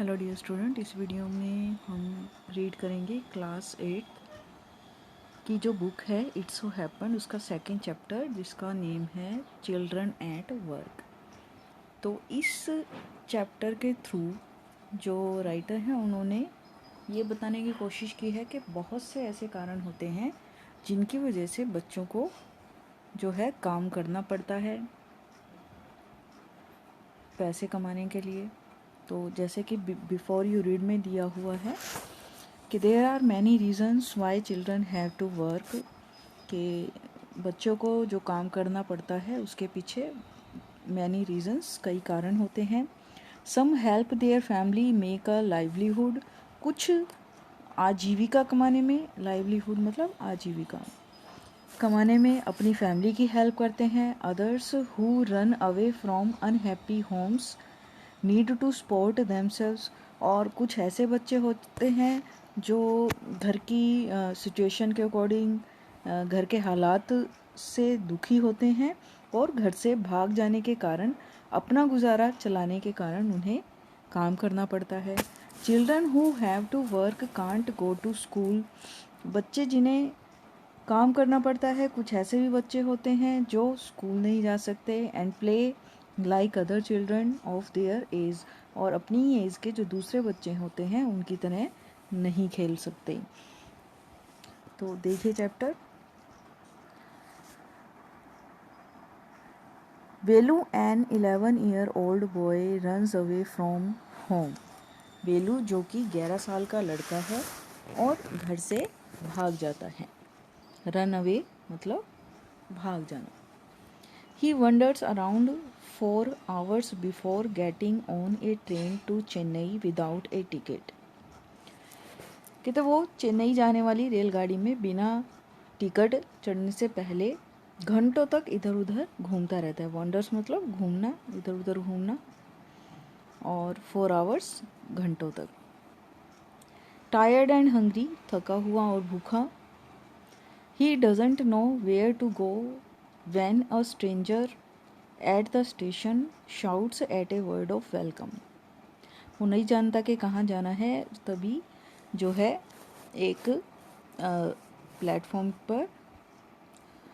Hello dear student, इस video में हम रीड करेंगे क्लास 8 की जो बुक है इट्स सो हैपन, उसका सेकंड चैप्टर जिसका नेम है चिल्ड्रन एट वर्क। तो इस चैप्टर के थ्रू जो राइटर हैं उन्होंने ये बताने की कोशिश की है कि बहुत से ऐसे कारण होते हैं जिनकी वजह से बच्चों को जो है काम करना पड़ता है पैसे कमाने के लिए। तो जैसे कि बिफोर यू रीड में दिया हुआ है कि there are many reasons why children have to work, कि बच्चों को जो काम करना पड़ता है उसके पीछे मैनी रीजन्स कई कारण होते हैं। Some help their family make a livelihood, कुछ आजीविका कमाने में, लाइवलीहुड मतलब आजीविका कमाने में अपनी फैमिली की हेल्प करते हैं। Others who run away from unhappy homes need to support themselves, और कुछ ऐसे बच्चे होते हैं जो घर की सिचुएशन के अकॉर्डिंग घर के हालात से दुखी होते हैं और घर से भाग जाने के कारण, अपना गुजारा चलाने के कारण उन्हें काम करना पड़ता है। Children who have to work can't go to school, बच्चे जिन्हें काम करना पड़ता है, कुछ ऐसे भी बच्चे होते हैं जो स्कूल नहीं जा सकते। And play like other children of their age, और अपनी एज के जो दूसरे बच्चे होते हैं उनकी तरह नहीं खेल सकते। तो देखिए chapter. Velu an 11-year-old boy runs away from home, Velu जो कि 11 साल का लड़का है और घर से भाग जाता है। रन अवे मतलब भाग जाना। He wanders around for hours before getting on a train to Chennai without a ticket. कहते वो चेन्नई जाने वाली रेलगाड़ी में बिना टिकट चढ़ने से पहले घंटों तक इधर उधर घूमता रहता है। वॉन्डर्स मतलब घूमना, इधर उधर घूमना, और 4 hours घंटों तक। टायर्ड एंड हंग्री, थका हुआ और भूखा। He doesn't know where to go when a stranger at the station shouts at a word of welcome, वो नहीं जानता कि कहाँ जाना है। तभी जो है एक प्लेटफॉर्म पर,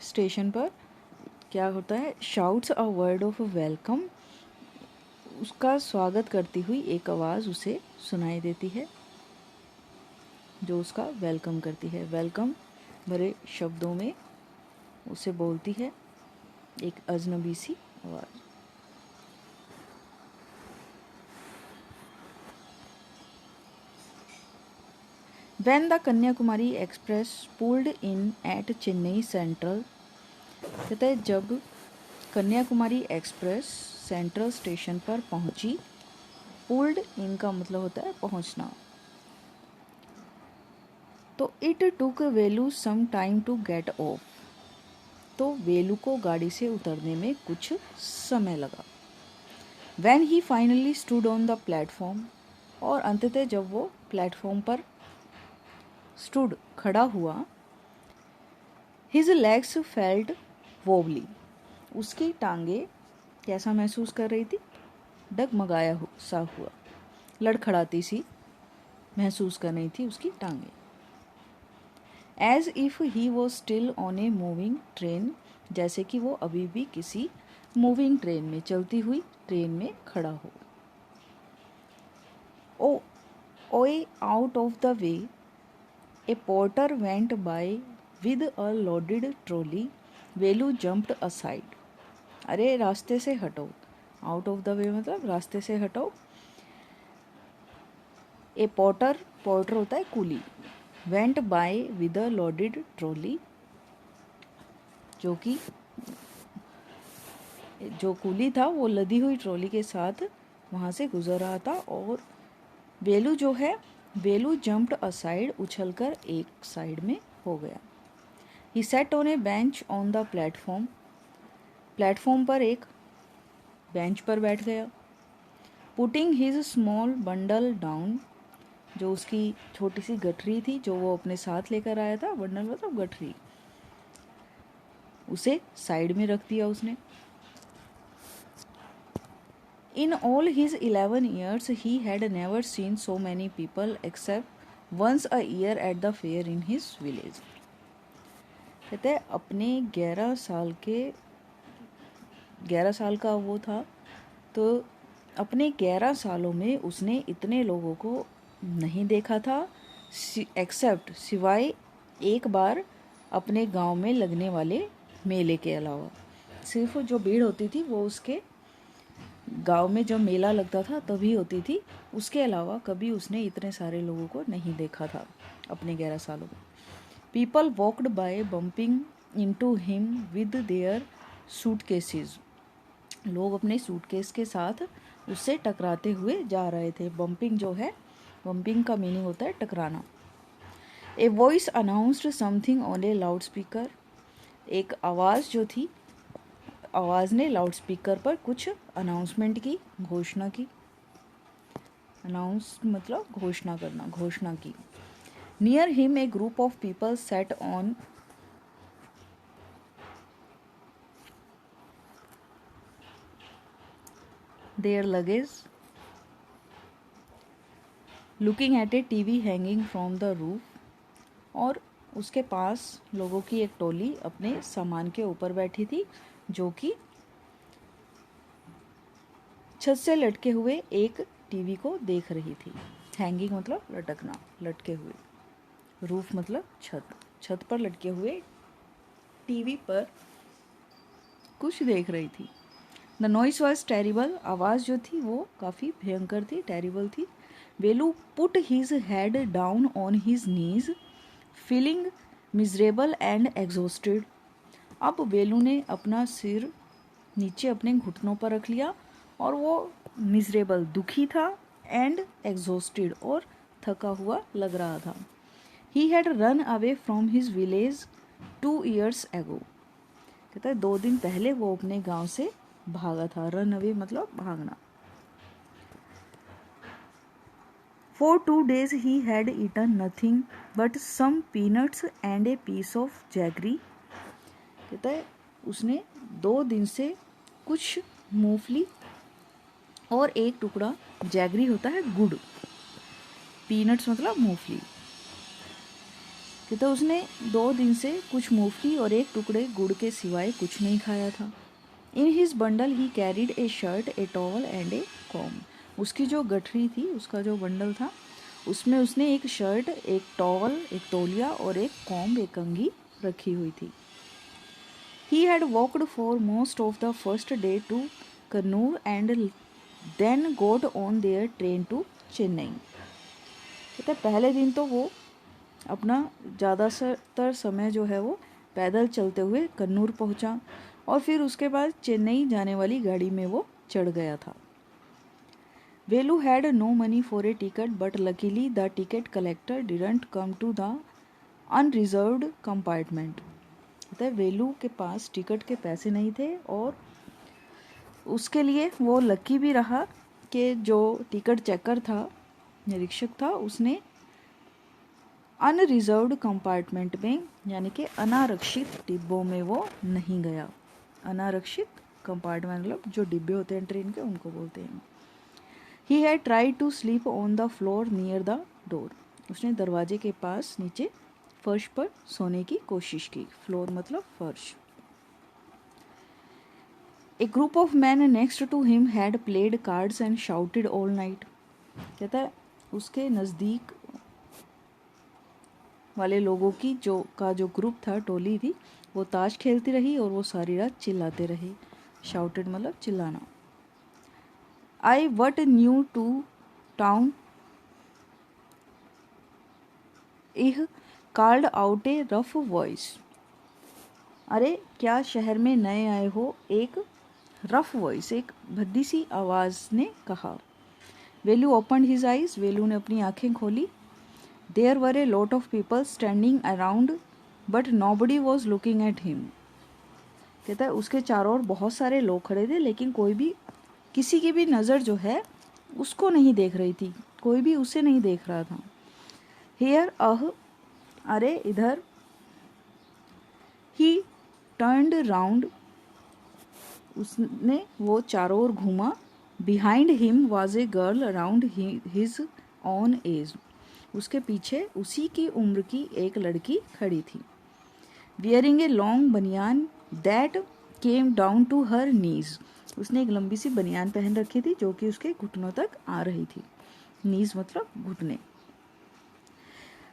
स्टेशन पर क्या होता है, shouts a word of welcome, उसका स्वागत करती हुई एक आवाज़ उसे सुनाई देती है जो उसका वेलकम करती है। वेलकम भरे शब्दों में उसे बोलती है एक अजनबी सी आवाज़। When the Kanyakumari Express pulled in at Chennai Central, कहते हैं जब कन्याकुमारी एक्सप्रेस सेंट्रल स्टेशन पर पहुंची, पुल्ड इन का मतलब होता है पहुंचना, तो it took Velu some time to get off, तो वेलू को गाड़ी से उतरने में कुछ समय लगा। When he finally stood on the platform, और अंततः जब वो प्लेटफॉर्म पर स्टूड खड़ा हुआ, हिज लेग्स फेल्ट वोबली, उसकी टांगे कैसा महसूस कर रही थी, डगमगाया सा हुआ, लड़खड़ाती सी महसूस कर रही थी उसकी टांगे। As if he was still on a moving train, जैसे कि वो अभी भी किसी मूविंग ट्रेन में, चलती हुई ट्रेन में खड़ा हो। ओ ओए out of the way, A porter went by with a loaded trolley, Velu jumped aside, अरे रास्ते से हटो, आउट ऑफ द वे मतलब रास्ते से हटो। ए पोर्टर, पोर्टर होता है coolie, went by with a loaded trolley, जो कि जो कूली था वो लदी हुई ट्रॉली के साथ वहाँ से गुजर रहा था। और वेलू जो है, वेलू जंप्ड असाइड, उछलकर एक साइड में हो गया। He sat on a bench on the platform, platform पर एक बेंच पर बैठ गया। Putting his small bundle down, जो उसकी छोटी सी गठरी थी जो वो अपने साथ लेकर आया था, बंडल मतलब गठरी, उसे साइड में रख दिया उसने। In all his 11 years, he had never seen so many people except once a year at the fair in his village. कहते हैं अपने 11 साल का वो था, तो अपने 11 सालों में उसने इतने लोगों को नहीं देखा था, एक्सेप्ट सिवाय एक बार अपने गांव में लगने वाले मेले के अलावा। सिर्फ जो भीड़ होती थी वो उसके गांव में जब मेला लगता था तभी होती थी, उसके अलावा कभी उसने इतने सारे लोगों को नहीं देखा था अपने 11 सालों में। People walked by bumping into him with their suitcases. लोग अपने सूटकेस के साथ उससे टकराते हुए जा रहे थे। बम्पिंग जो है, बम्पिंग का मीनिंग होता है टकराना। A voice announced something on a loudspeaker. एक आवाज़ जो थी, आवाज़ ने लाउड स्पीकर पर कुछ अनाउंसमेंट की, घोषणा की। अनाउंस मतलब घोषणा करना, घोषणा की। Near him a group of people set on their luggage looking at A TV hanging from the roof. और उसके पास लोगों की एक टोली अपने सामान के ऊपर बैठी थी, जो कि छत से लटके हुए एक टीवी को देख रही थी। हैंगिंग मतलब लटकना, लटके हुए। रूफ मतलब छत, छत पर लटके हुए टीवी पर कुछ देख रही थी। The noise was terrible. आवाज़ जो थी वो काफ़ी भयंकर थी, टेरिबल थी। Velu put his head down on his knees feeling miserable and exhausted. अब वेलू ने अपना सिर नीचे अपने घुटनों पर रख लिया और वो मिजरेबल, दुखी था, एंड एग्जॉस्टेड और थका हुआ लग रहा था। He had run away from his village 2 years ago। कहता है 2 दिन पहले वो अपने गांव से भागा था। रन अवे मतलब भागना। For 2 days he had eaten nothing but some peanuts and a piece of jaggery। कहता है उसने 2 दिन से कुछ मूंगफली और एक टुकड़ा, जैगरी होता है गुड़, पीनट्स मतलब मूंगफली। कहता उसने 2 दिन से कुछ मूंगफली और एक टुकड़े गुड़ के सिवाय कुछ नहीं खाया था। In his bundle he carried A shirt, A towel and A comb. उसकी जो गठरी थी, उसका जो बंडल था, उसमें उसने एक शर्ट, एक टॉवल, एक तौलिया और एक कॉम्ब, एक कंघी रखी हुई थी। He had walked for most of the first day to Kannur and then got on their train to Chennai। कहते हैं पहले दिन तो वो अपना ज़्यादातर समय जो है वो पैदल चलते हुए कन्नूर पहुंचा और फिर उसके बाद चेन्नई जाने वाली गाड़ी में वो चढ़ गया था। Velu had no money for a ticket but luckily the ticket collector didn't come to the unreserved compartment. कहता है वेलू के पास टिकट के पैसे नहीं थे और उसके लिए वो लकी भी रहा कि जो टिकट चेकर था, निरीक्षक था, उसने अनरिजर्व्ड कंपार्टमेंट में यानी कि अनारक्षित डिब्बों में वो नहीं गया। अनारक्षित कंपार्टमेंट मतलब जो डिब्बे होते हैं ट्रेन के, उनको बोलते हैं। He had tried to sleep on the floor near the door. उसने दरवाजे के पास नीचे फर्श पर सोने की कोशिश की। फ्लोर मतलब फर्श। A group of men next to him had played cards and shouted all night. कहता है उसके नज़दीक वाले लोगों की जो ग्रुप था, टोली थी, वो ताश खेलती रही और वो सारी रात चिल्लाते रहे। शाउटेड मतलब चिल्लाना। I what new to town eh called out a rough voice. अरे क्या शहर में नए आए हो, एक रफ वॉइस, एक भद्दी सी आवाज़ ने कहा। Velu opened his eyes. Velu ने अपनी आंखें खोली। There were a lot of people standing around but nobody was looking at him. कहता है उसके चारों ओर बहुत सारे लोग खड़े थे लेकिन कोई भी, किसी की भी नज़र जो है उसको नहीं देख रही थी, कोई भी उसे नहीं देख रहा था। हियर अरे इधर। He turned round. उसने वो चारों ओर घूमा। Behind him was a girl around his own age, उसके पीछे उसी की उम्र की एक लड़की खड़ी थी। Wearing a long banian that came down to her knees, उसने एक लंबी सी बनियान पहन रखी थी जो कि उसके घुटनों तक आ रही थी। नीज मतलब घुटने।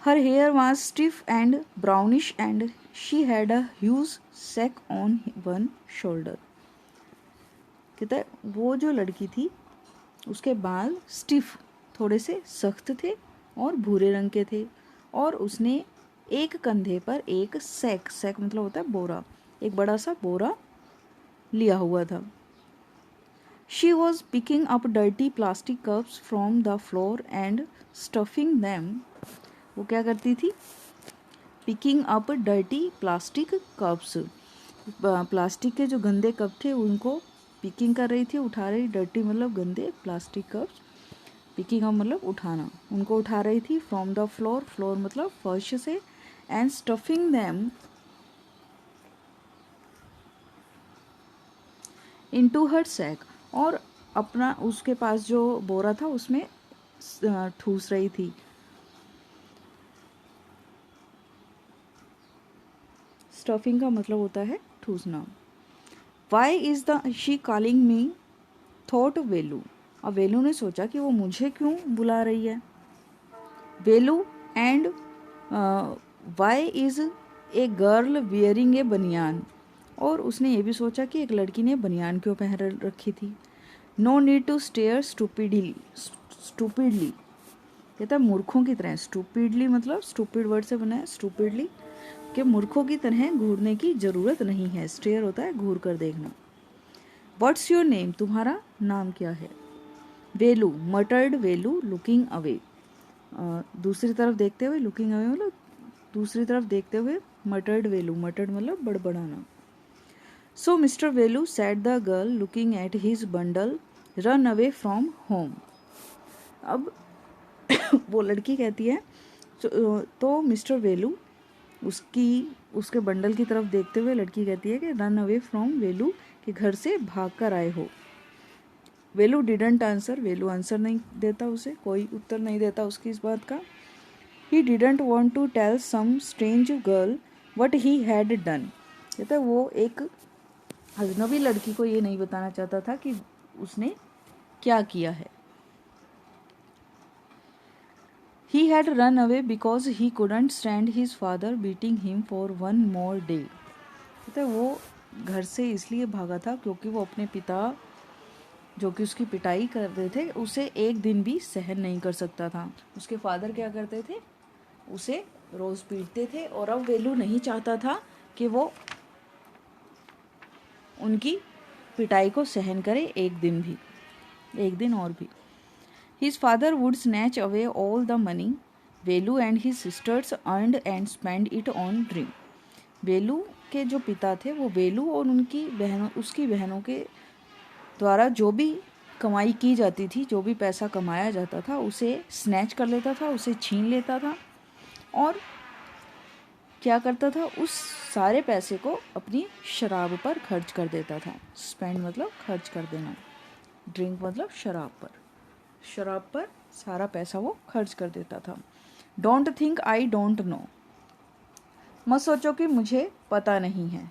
Her hair was stiff and brownish and she had a huge sack on one shoulder. कहता है वो जो लड़की थी उसके बाल स्टिफ, थोड़े से सख्त थे और भूरे रंग के थे, और उसने एक कंधे पर एक सैक, सैक मतलब होता है बोरा, एक बड़ा सा बोरा लिया हुआ था। She was picking up dirty plastic cups from the floor and stuffing them, वो क्या करती थी? Picking up dirty plastic cups, plastic के जो गंदे कप थे उनको पिकिंग कर रही थी, उठा रही। डर्टी मतलब गंदे प्लास्टिक कप्स, पिकिंग अप मतलब उठाना, उनको उठा रही थी। फ्रॉम द फ्लोर, फ्लोर मतलब फर्श से, and stuffing them into her sack, और अपना उसके पास जो बोरा था उसमें ठूस रही थी। स्टफिंग का मतलब होता है ठूसना। Why is the she calling me thought Velu, अब वेलू ने सोचा कि वो मुझे क्यों बुला रही है। Velu and why is a girl wearing a baniyan, और उसने ये भी सोचा कि एक लड़की ने बनियान क्यों पहन रखी थी। No need to stare stupidly, stupidly कहता है मूर्खों की तरह। स्टूपिडली मतलब स्टूपिड वर्ड से बना है, स्टूपिडली के मूर्खों की तरह घूरने की जरूरत नहीं है। स्टेयर होता है घूर कर देखना। व्हाट्स योर नेम, तुम्हारा नाम क्या है? वेलू, मटर्ड वेलू लुकिंग अवे, दूसरी तरफ देखते हुए, लुकिंग अवे मतलब दूसरी तरफ देखते हुए, मटर्ड वेलू, मटर्ड मतलब बड़बड़ाना। So Mister Velu said the girl looking at his bundle run away from home. अब वो लड़की कहती है तो मिस्टर वेलू उसके बंडल की तरफ देखते हुए लड़की कहती है कि रन अवे फ्रॉम वेलू, कि घर से भाग कर आए हो। वेलू डिडंट आंसर, वेलू आंसर नहीं देता, उसे कोई उत्तर नहीं देता उसकी इस बात का। He didn't want to tell some strange girl what he had done, कहता है वो एक अजनबी लड़की को ये नहीं बताना चाहता था कि उसने क्या किया है। He had run away because he couldn't stand his father beating him for one more day, कहता है वो घर से इसलिए भागा था क्योंकि वो अपने पिता जो कि उसकी पिटाई कर रहे थे उसे एक दिन भी सहन नहीं कर सकता था। उसके फादर क्या करते थे? उसे रोज पीटते थे, और अब वेलू नहीं चाहता था कि वो उनकी पिटाई को सहन करे एक दिन भी, एक दिन और भी। His father would snatch away all the money Velu and his sisters earned and spend it on drink. वेलू के जो पिता थे वो वेलू और उसकी बहनों के द्वारा जो भी कमाई की जाती थी, जो भी पैसा कमाया जाता था उसे स्नैच कर लेता था, उसे छीन लेता था, और क्या करता था? उस सारे पैसे को अपनी शराब पर खर्च कर देता था। स्पेंड मतलब खर्च कर देना, ड्रिंक मतलब शराब पर, शराब पर सारा पैसा वो खर्च कर देता था। Don't think I don't know, मत सोचो कि मुझे पता नहीं है।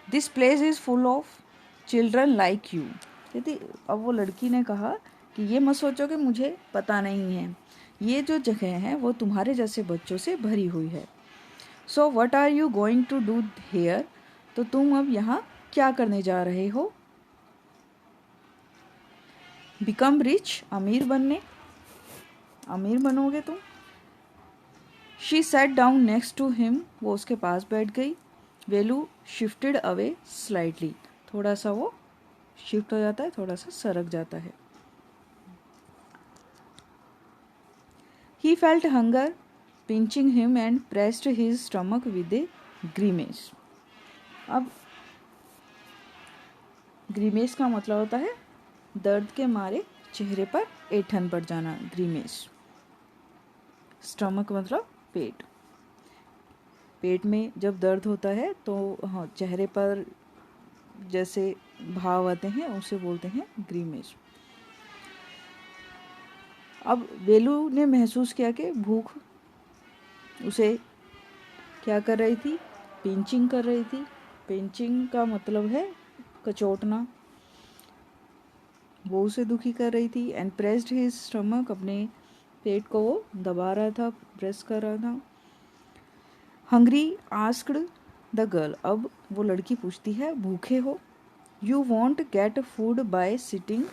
This place is full of children like you, कहती अब वो लड़की ने कहा कि ये मत सोचो कि मुझे पता नहीं है, ये जो जगह है वो तुम्हारे जैसे बच्चों से भरी हुई है। So what are you going to do here, तो तुम अब यहाँ क्या करने जा रहे हो? बिकम रिच, अमीर बनने, अमीर बनोगे तुम। She sat down next to him, वो उसके पास बैठ गई। वेलू शिफ्टेड अवे स्लाइटली, थोड़ा सा वो शिफ्ट हो जाता है, थोड़ा सा सरक जाता है। He felt hunger pinching him and pressed his stomach with a grimace. अब ग्रीमेस का मतलब होता है दर्द के मारे चेहरे पर ऐंठन पड़ जाना, ग्रीमेस। स्टमक मतलब पेट, पेट में जब दर्द होता है तो हाँ चेहरे पर जैसे भाव आते हैं उसे बोलते हैं ग्रीमेज। अब वेलू ने महसूस किया कि भूख उसे क्या कर रही थी, पिंचिंग कर रही थी। पिंचिंग का मतलब है कचोटना, वो उसे दुखी कर रही थी। एंड प्रेस्ड हिज स्टमक, अपने पेट को वो दबा रहा था, प्रेस कर रहा था। हंग्री आस्क्ड द गर्ल, अब वो लड़की पूछती है भूखे हो? You want get food by sitting?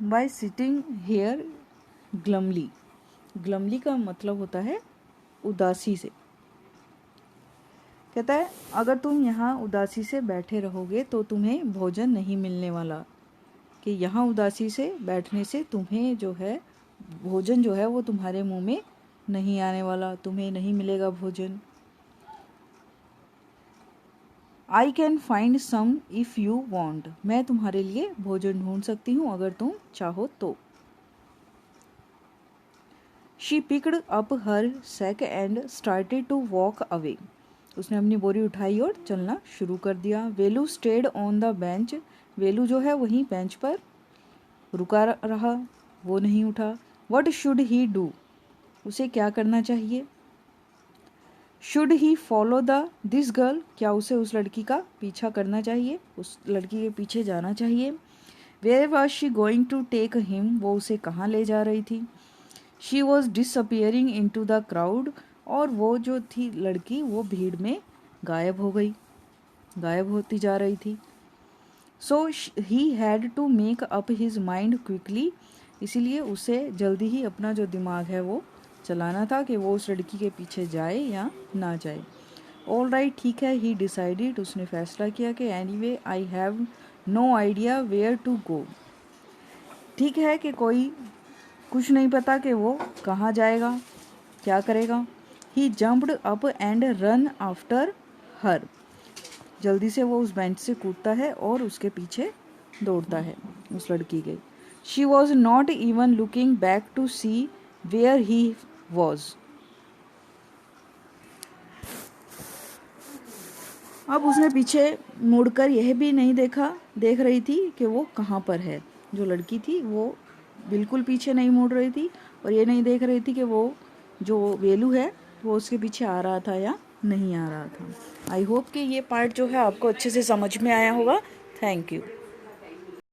By sitting here glumly. Glumly का मतलब होता है उदासी से। कहता है अगर तुम यहाँ उदासी से बैठे रहोगे तो तुम्हें भोजन नहीं मिलने वाला, कि यहाँ उदासी से बैठने से तुम्हें जो है भोजन जो है वो तुम्हारे मुंह में नहीं आने वाला, तुम्हें नहीं मिलेगा भोजन। I can find some if you want, मैं तुम्हारे लिए भोजन ढूंढ सकती हूँ अगर तुम चाहो तो। She picked up her sack and started to walk away, उसने अपनी बोरी उठाई और चलना शुरू कर दिया। Velu stayed on the bench, Velu जो है वहीं बेंच पर रुका रहा, वो नहीं उठा। वट शुड ही डू, उसे क्या करना चाहिए? Should he follow this girl, क्या उसे उस लड़की का पीछा करना चाहिए, उस लड़की के पीछे जाना चाहिए? Where was she going to take him, वो उसे कहाँ ले जा रही थी? She was disappearing into the crowd, और वो जो थी लड़की वो भीड़ में गायब हो गई, गायब होती जा रही थी। So he had to make up his mind quickly, इसीलिए उसे जल्दी ही अपना जो दिमाग है वो चलाना था कि वो उस लड़की के पीछे जाए या ना जाए। ऑल राइट, ठीक है, ही डिसाइडेड, उसने फैसला किया कि anyway I have no idea where to go, ठीक है कि कोई कुछ नहीं पता कि वो कहाँ जाएगा, क्या करेगा। He jumped up and run after her, जल्दी से वो उस बेंच से कूदता है और उसके पीछे दौड़ता है उस लड़की के। She was not even looking back to see where he was, अब उसने पीछे मुड़कर यह भी नहीं देख रही थी कि वो कहाँ पर है। जो लड़की थी वो बिल्कुल पीछे नहीं मुड़ रही थी और ये नहीं देख रही थी कि वो जो वेलू है वो उसके पीछे आ रहा था या नहीं आ रहा था। आई होप कि ये पार्ट जो है आपको अच्छे से समझ में आया होगा। Thank you.